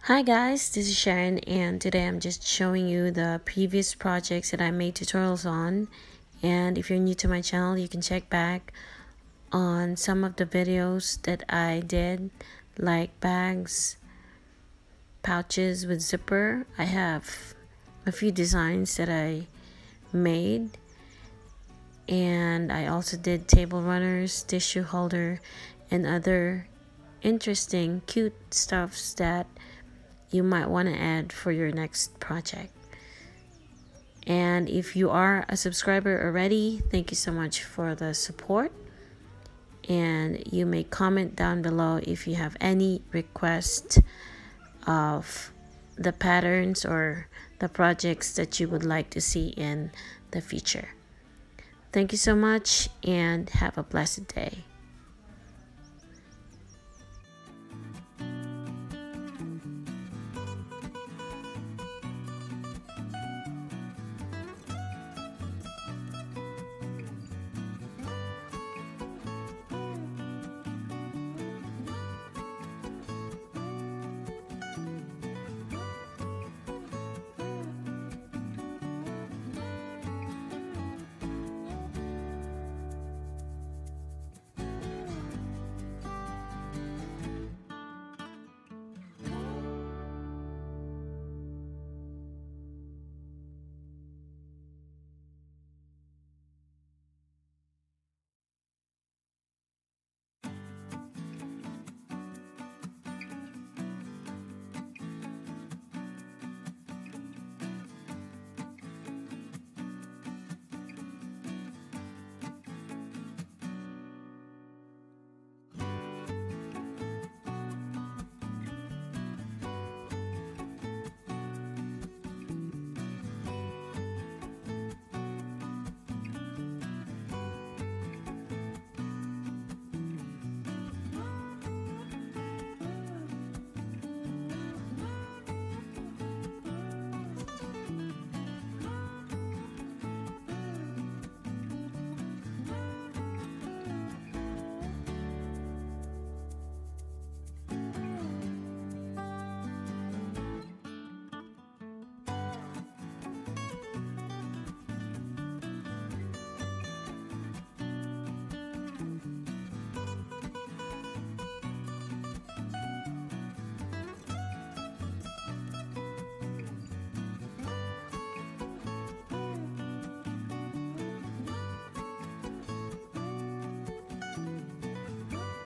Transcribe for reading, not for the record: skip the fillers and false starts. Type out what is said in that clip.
Hi guys, this is Sharon, and today I'm just showing you the previous projects that I made tutorials on. And if you're new to my channel, you can check back on some of the videos that I did, like bags, pouches with zipper. I have a few designs that I made, and I also did table runners, tissue holder, and other interesting cute stuffs that you might want to add for your next project. And if you are a subscriber already, thank you so much for the support. And you may comment down below if you have any requests of the patterns or the projects that you would like to see in the future. Thank you so much and have a blessed day.